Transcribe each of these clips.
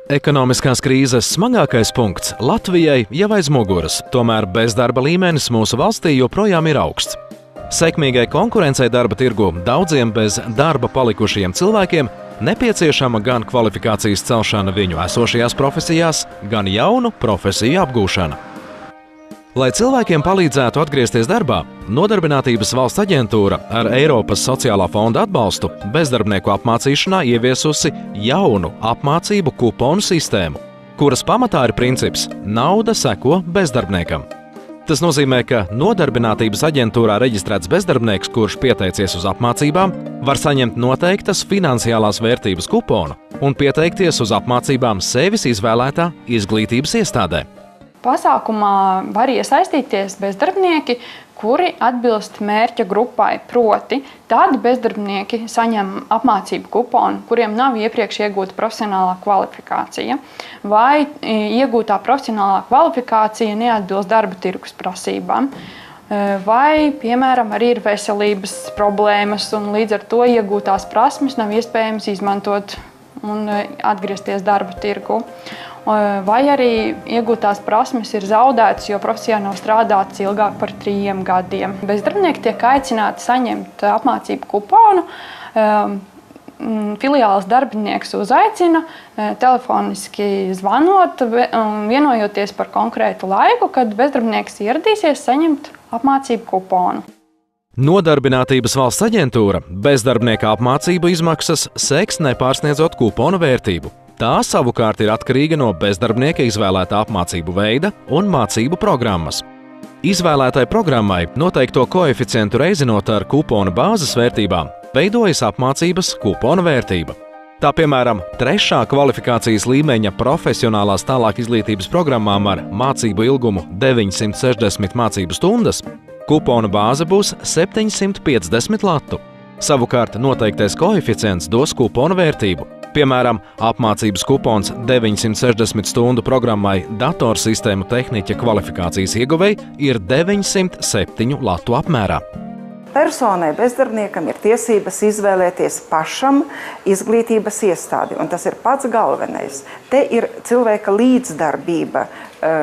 Ekonomiskās krīzes smagākais punkts Latvijai jau aiz muguras, tomēr bezdarba līmenis mūsu valstī joprojām ir augsts. Sekmīgai konkurencei darba tirgu daudziem bez darba palikušajiem cilvēkiem nepieciešama gan kvalifikācijas celšana viņu esošajās profesijās, gan jaunu profesiju apgūšana. Lai cilvēkiem palīdzētu atgriezties darbā, Nodarbinātības valsts aģentūra ar Eiropas sociālā fonda atbalstu bezdarbnieku apmācīšanā ieviesusi jaunu apmācību kuponu sistēmu, kuras pamatā ir princips nauda seko bezdarbniekam. Tas nozīmē, ka Nodarbinātības aģentūrā reģistrēts bezdarbnieks, kurš pieteicies uz apmācībām, var saņemt noteiktas finansiālās vērtības kuponu un pieteikties uz apmācībām sevis izvēlētā izglītības iestādē. Pasākumā var iesaistīties bezdarbnieki, kuri atbilst mērķa grupai, proti tādi bezdarbnieki saņem apmācību kuponu, kuriem nav iepriekš iegūta profesionālā kvalifikācija, vai iegūtā profesionālā kvalifikācija neatbilst darba tirgus prasībām, vai, piemēram, arī ir veselības problēmas un līdz ar to iegūtās prasmes nav iespējams izmantot un atgriezties darba tirgu. Vai arī iegūtās prasmes ir zaudētas, jo profesijā nav strādāts ilgāk par 3 gadiem. Bezdarbnieki tiek aicināti saņemt apmācību kuponu. Filiāles darbinieks uzaicina, telefoniski zvanot, vienojoties par konkrētu laiku, kad bezdarbnieks ieradīsies saņemt apmācību kuponu. Nodarbinātības valsts aģentūra bezdarbnieka apmācību izmaksas seks nepārsniedzot kuponu vērtību. Tā savukārt ir atkarīga no bezdarbnieka izvēlētā apmācību veida un mācību programmas. Izvēlētai programmai noteikto koeficientu reizinot ar kupona bāzes vērtībām, veidojas apmācības kupona vērtība. Tā piemēram, 3. kvalifikācijas līmeņa profesionālās tālāk izglītības programmām ar mācību ilgumu 960 mācību stundas, kupona bāze būs 750 latu. Savukārt noteiktais koeficients dos kupona vērtību. Piemēram, apmācības kupons 960 stundu programmai datorsistēmu tehniķa kvalifikācijas ieguvēji ir 907 latu apmērā. Personai bezdarbniekam ir tiesības izvēlēties pašam izglītības iestādi, un tas ir pats galvenais. Te ir cilvēka līdzdarbība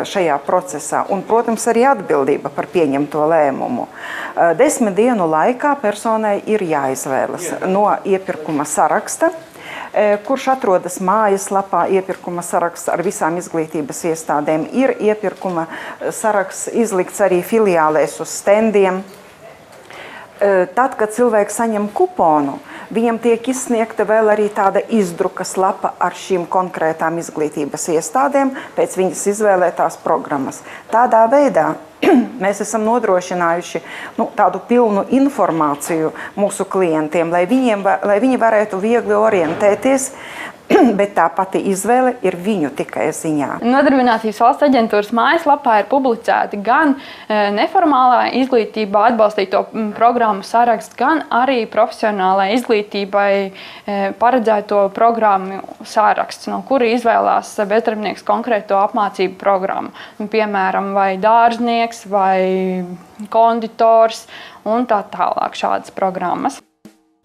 šajā procesā un, protams, arī atbildība par pieņemto lēmumu. 10 dienu laikā personai ir jāizvēlas no iepirkuma saraksta, kurš atrodas mājaslapā, iepirkuma saraksts ar visām izglītības iestādēm. Ir iepirkuma saraksts izlikts arī filiālēs uz stendiem. Tad, kad cilvēks saņem kuponu, viņam tiek izsniegta vēl arī tāda izdrukas lapa ar šīm konkrētām izglītības iestādēm pēc viņas izvēlētās programmas. Tādā veidā mēs esam nodrošinājuši tādu pilnu informāciju mūsu klientiem, lai viņi varētu viegli orientēties, bet tā pati izvēle ir viņu tikai ziņā. Nodarbinātības valsts aģentūras mājaslapā ir publicēti gan neformālā izglītībā atbalstīto programmu saraksts, gan arī profesionālai izglītībai paredzēto programmu saraksts, no kura izvēlās bezdarbnieks konkrēto apmācību programmu. Piemēram, vai dārznieks, vai konditors un tā tālāk šādas programmas.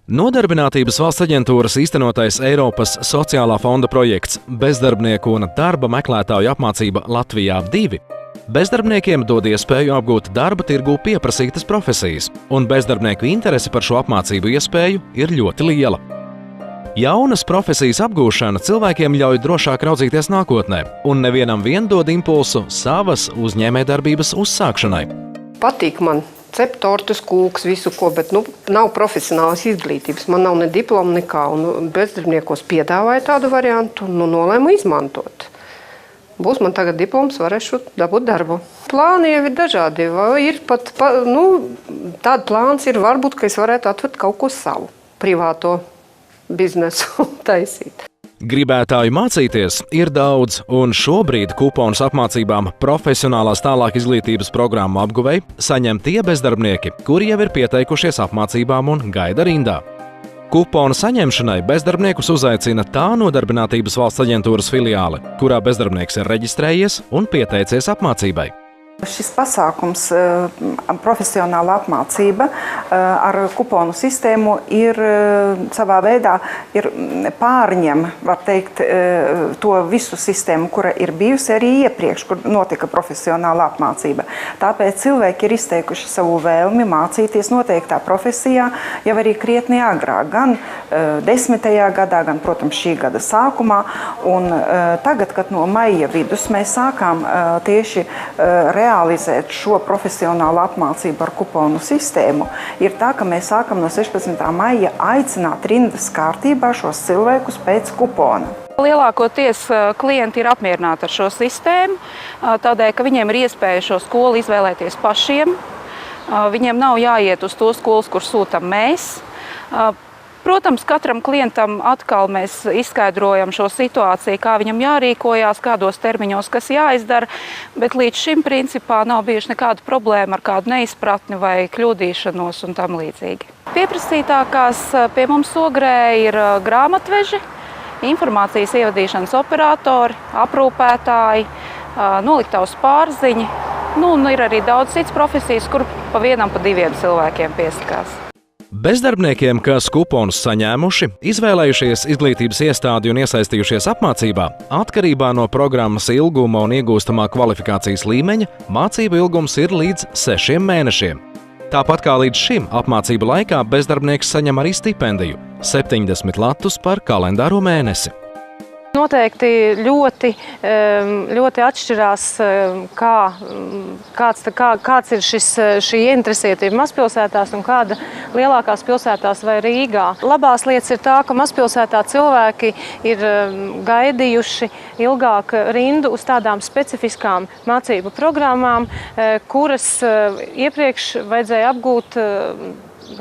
Nodarbinātības valsts aģentūras īstenotais Eiropas sociālā fonda projekts Bezdarbnieku un darba meklētāju apmācība Latvijā 2 bezdarbniekiem dod iespēju apgūt darba tirgū pieprasītas profesijas, un bezdarbnieku interese par šo apmācību iespēju ir ļoti liela. Jaunas profesijas apgūšana cilvēkiem ļauj drošāk raudzīties nākotnē, un nevienam vien dod impulsu savas uzņēmējdarbības uzsākšanai. Patīk man cept tortus, kūks, visu ko, bet nav profesionālas izglītības. Man nav ne diploma, nekā. Un bezdarbniekos piedāvāja tādu variantu, nolēmu izmantot. Būs man tagad diploms, varēšu dabūt darbu. Plāni jau ir dažādi. Ir pat, tāda plāns ir varbūt, ka es varētu atvērt kaut ko savu, privāto biznesu taisīt. Gribētāju mācīties ir daudz, un šobrīd kuponus apmācībām profesionālās tālāk izglītības programmu apguvēji saņem tie bezdarbnieki, kuri jau ir pieteikušies apmācībām un gaida rindā. Kuponu saņemšanai bezdarbniekus uzaicina tā Nodarbinātības valsts aģentūras filiāle, kurā bezdarbnieks ir reģistrējies un pieteicies apmācībai. Šis pasākums, profesionāla apmācība ar kuponu sistēmu ir savā veidā pārņem, var teikt, to visu sistēmu, kura ir bijusi arī iepriekš, kur notika profesionāla apmācība. Tāpēc cilvēki ir izteikuši savu vēlmi mācīties noteiktā profesijā jau arī krietni agrāk, gan 10. gadā, gan, protams, šī gada sākumā. Un tagad, kad no maija vidus mēs sākām tieši realizēt šo profesionālu apmācību ar kuponu sistēmu, ir tā, ka mēs sākam no 16. maija aicināt rindas kārtībā šos cilvēkus pēc kupona. Lielākoties klienti ir apmierināti ar šo sistēmu, tādēļ, ka viņiem ir iespēja šo skolu izvēlēties pašiem. Viņiem nav jāiet uz to skolas, kur sūtam mēs. Protams, katram klientam atkal mēs izskaidrojam šo situāciju, kā viņam jārīkojās, kādos termiņos, kas jāizdara, bet līdz šim principā nav bijuši nekāda problēma ar kādu neizpratni vai kļūdīšanos un tam līdzīgi. Pieprasītākās pie mums Ogrē ir grāmatveži, informācijas ievadīšanas operatori, aprūpētāji, noliktavas pārziņi, un ir arī daudz cits profesijas, kur pa vienam, pa diviem cilvēkiem piesakās. Bezdarbniekiem, kas kuponus saņēmuši, izvēlējušies izglītības iestādi un iesaistījušies apmācībā, atkarībā no programmas ilguma un iegūstamā kvalifikācijas līmeņa, mācību ilgums ir līdz 6 mēnešiem. Tāpat kā līdz šim apmācību laikā bezdarbnieks saņem arī stipendiju – 70 latus par kalendāro mēnesi. Noteikti ļoti atšķirās, kāds ir šī interesētība mazpilsētās un kāda lielākās pilsētās vai Rīgā. Labās lietas ir tā, ka mazpilsētā cilvēki ir gaidījuši ilgāk rindu uz tādām specifiskām mācību programmām, kuras iepriekš vajadzēja apgūt,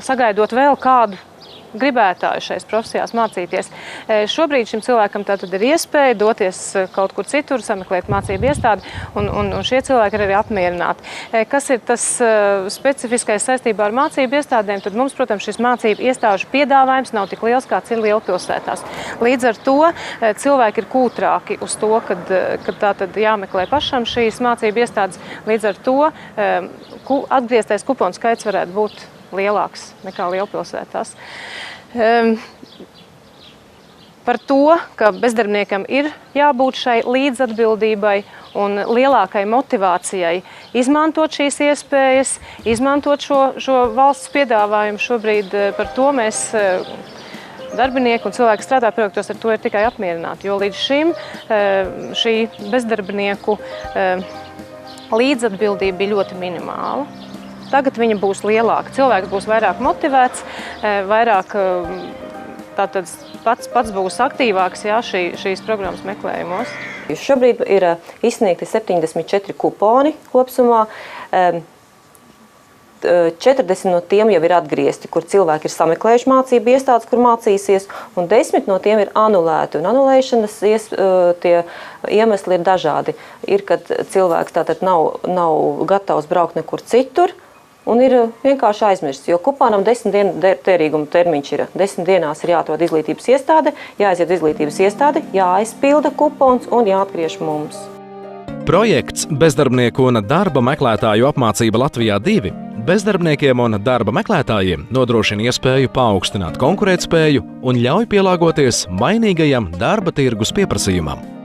sagaidot vēl kādu gribētāju šais profesijās mācīties. Šobrīd šim cilvēkam tātad ir iespēja doties kaut kur citur, sameklēt mācību iestādi, un šie cilvēki ir arī apmierināti. Kas ir tas specifiskais saistībā ar mācību iestādēm, tad mums, protams, šis mācību iestāžu piedāvājums nav tik liels, kāds ir lielpilsētās. Līdz ar to cilvēki ir kūtrāki uz to, kad tātad jāmeklē pašam šīs mācību iestādes. Līdz ar to atgrieztais kuponu skaits varētu būt lielāks nekā lielpilsētās. Par to, ka bezdarbniekam ir jābūt šai līdzatbildībai un lielākai motivācijai izmantot šīs iespējas, izmantot šo valsts piedāvājumu šobrīd, par to mēs darbinieki un cilvēki strādā projektos ar to ir tikai apmierināti, jo līdz šim šī bezdarbnieku līdzatbildība bija ļoti minimāla. Tagad viņa būs lielāka. Cilvēks būs vairāk motivēts, vairāk tātad pats būs aktīvāks šīs programmas meklējumos. Šobrīd ir izsniegti 74 kuponi kopsumā. 40 no tiem jau ir atgriezti, kur cilvēki ir sameklējuši mācību iestādes, kur mācīsies, un 10 no tiem ir anulēti. Un anulēšanas tie iemesli ir dažādi. Ir, kad cilvēks tātad nav gatavs braukt nekur citur, un ir vienkārši aizmirsts, jo kuponam 10 dienu derīguma termiņš ir. 10 dienās ir jāatrod izglītības iestāde, jāaiziet izglītības iestādi, jāaizpilda kupons un jāatgriež mums. Projekts Bezdarbnieku un darba meklētāju apmācība Latvijā 2 bezdarbniekiem un darba meklētājiem nodrošina iespēju paaugstināt konkurētspēju un ļauj pielāgoties mainīgajam darba tirgus pieprasījumam.